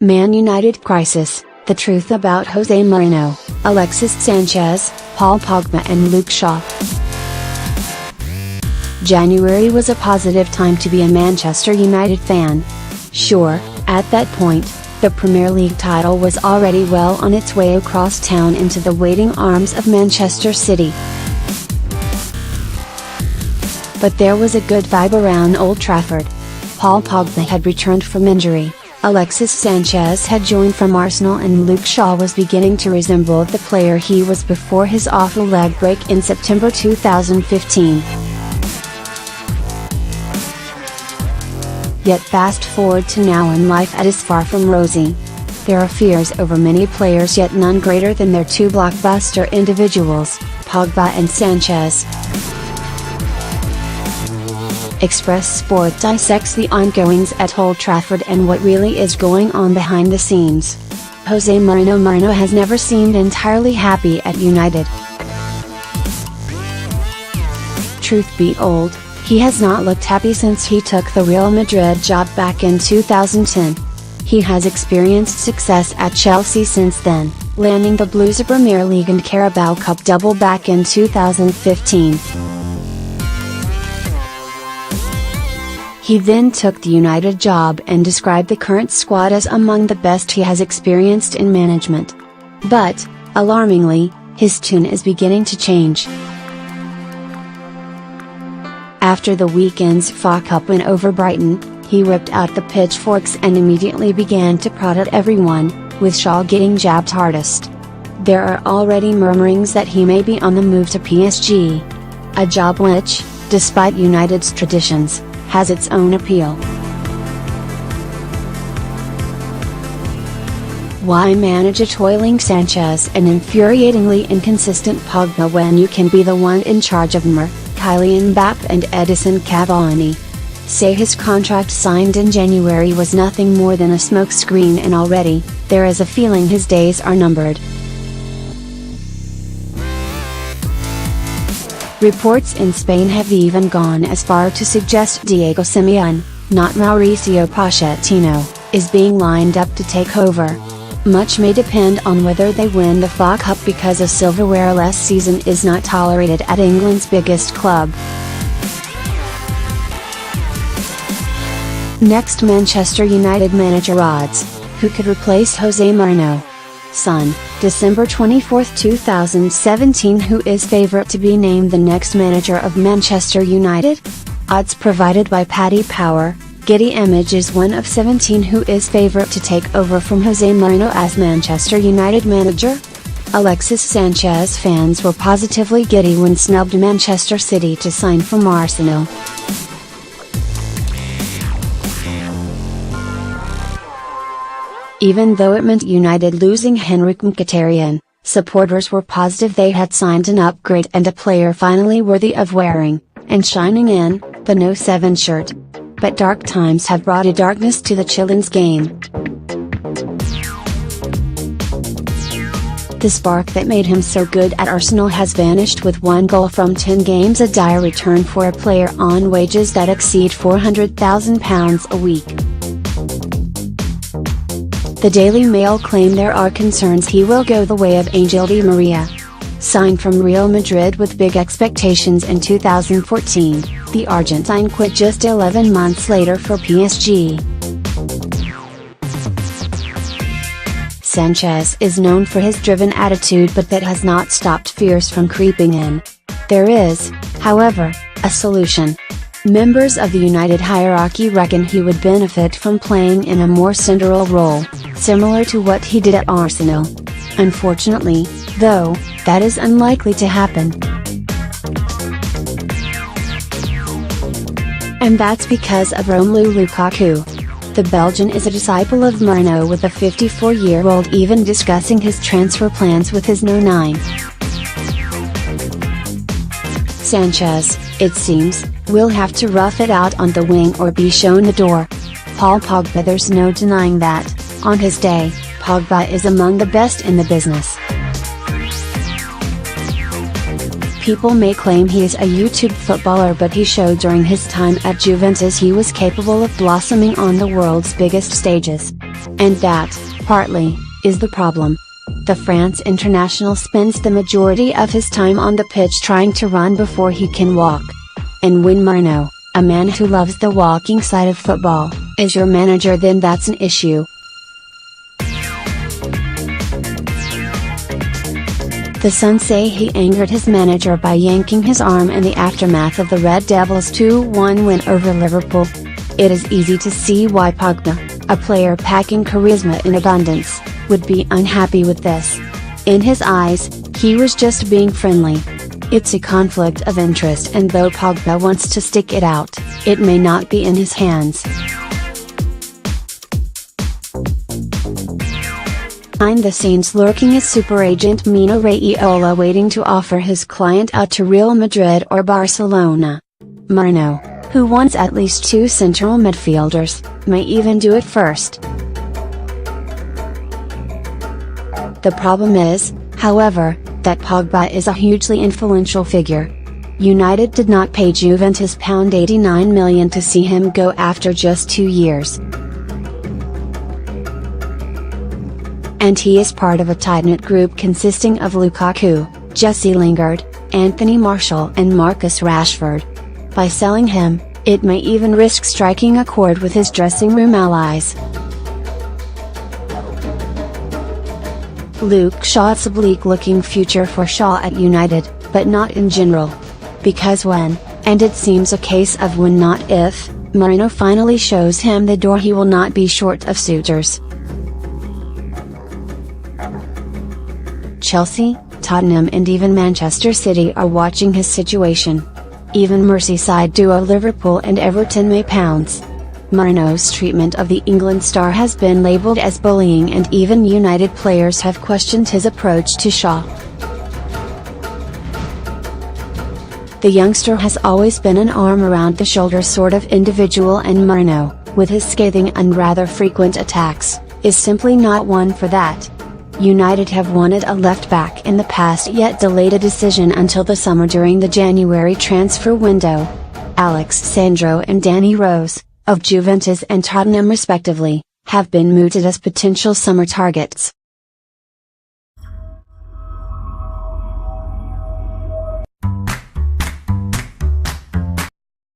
Man United crisis, the truth about Jose Mourinho, Alexis Sanchez, Paul Pogba and Luke Shaw. January was a positive time to be a Manchester United fan. Sure, at that point, the Premier League title was already well on its way across town into the waiting arms of Manchester City. But there was a good vibe around Old Trafford. Paul Pogba had returned from injury, Alexis Sanchez had joined from Arsenal and Luke Shaw was beginning to resemble the player he was before his awful leg break in September 2015. Yet fast forward to now and life is far from rosy. There are fears over many players yet none greater than their two blockbuster individuals, Pogba and Sanchez. Express Sport dissects the ongoings at Old Trafford and what really is going on behind the scenes. Jose Mourinho has never seemed entirely happy at United. Truth be told, he has not looked happy since he took the Real Madrid job back in 2010. He has experienced success at Chelsea since then, landing the Blues a Premier League and Carabao Cup double back in 2015. He then took the United job and described the current squad as among the best he has experienced in management. But, alarmingly, his tune is beginning to change. After the weekend's FA Cup win over Brighton, he whipped out the pitchforks and immediately began to prod at everyone, with Shaw getting jabbed hardest. There are already murmurings that he may be on the move to PSG. A job which, despite United's traditions, has its own appeal. Why manage a toiling Sanchez and infuriatingly inconsistent Pogba when you can be the one in charge of Neymar, Kylian Mbappe and Edison Cavani? Say his contract signed in January was nothing more than a smokescreen and already, there is a feeling his days are numbered. Reports in Spain have even gone as far to suggest Diego Simeone, not Mauricio Pochettino, is being lined up to take over. Much may depend on whether they win the FA Cup because a silverware-less season is not tolerated at England's biggest club. Next, Manchester United manager odds. Who could replace Jose Mourinho? Sun, December 24, 2017. Who is favourite to be named the next manager of Manchester United? Odds provided by Paddy Power. Getty Images 1 of 17. Who is favourite to take over from Jose Mourinho as Manchester United manager? Alexis Sanchez fans were positively giddy when snubbed Manchester City to sign from Arsenal. Even though it meant United losing Henrik Mkhitaryan, supporters were positive they had signed an upgrade and a player finally worthy of wearing, and shining in, the No. 7 shirt. But dark times have brought a darkness to the Chilean's game. The spark that made him so good at Arsenal has vanished with 1 goal from 10 games, a dire return for a player on wages that exceed £400,000 a week. The Daily Mail claim there are concerns he will go the way of Angel Di Maria. Signed from Real Madrid with big expectations in 2014, the Argentine quit just 11 months later for PSG. Sanchez is known for his driven attitude, but that has not stopped fears from creeping in. There is, however, a solution. Members of the United hierarchy reckon he would benefit from playing in a more central role, similar to what he did at Arsenal. Unfortunately, though, that is unlikely to happen. And that's because of Romelu Lukaku. The Belgian is a disciple of Mourinho, with the 54-year-old even discussing his transfer plans with his No. 9. Sanchez, it seems, will have to rough it out on the wing or be shown the door. Paul Pogba, there's no denying that, on his day, Pogba is among the best in the business. People may claim he is a YouTube footballer, but he showed during his time at Juventus he was capable of blossoming on the world's biggest stages. And that, partly, is the problem. The France international spends the majority of his time on the pitch trying to run before he can walk. And when Mourinho, a man who loves the walking side of football, is your manager, then that's an issue. The Sun say he angered his manager by yanking his arm in the aftermath of the Red Devils' 2-1 win over Liverpool. It is easy to see why Pogba, a player packing charisma in abundance, would be unhappy with this. In his eyes, he was just being friendly. It's a conflict of interest, and though Pogba wants to stick it out, it may not be in his hands. Behind the scenes lurking is super agent Mino Raiola, waiting to offer his client out to Real Madrid or Barcelona. Mourinho, who wants at least 2 central midfielders, may even do it first. The problem is, however, that Pogba is a hugely influential figure. United did not pay Juventus £89 million to see him go after just 2 years. And he is part of a tight-knit group consisting of Lukaku, Jesse Lingard, Anthony Martial and Marcus Rashford. By selling him, it may even risk striking a chord with his dressing room allies. Luke Shaw. It's a bleak-looking future for Shaw at United, but not in general. Because when, and it seems a case of when not if, Mourinho finally shows him the door, he will not be short of suitors. Chelsea, Tottenham and even Manchester City are watching his situation. Even Merseyside duo Liverpool and Everton may pounce. Mourinho's treatment of the England star has been labelled as bullying, and even United players have questioned his approach to Shaw. The youngster has always been an arm around the shoulder sort of individual, and Mourinho, with his scathing and rather frequent attacks, is simply not one for that. United have wanted a left-back in the past, yet delayed a decision until the summer during the January transfer window. Alexis Sanchez and Danny Rose, of Juventus and Tottenham respectively, have been mooted as potential summer targets.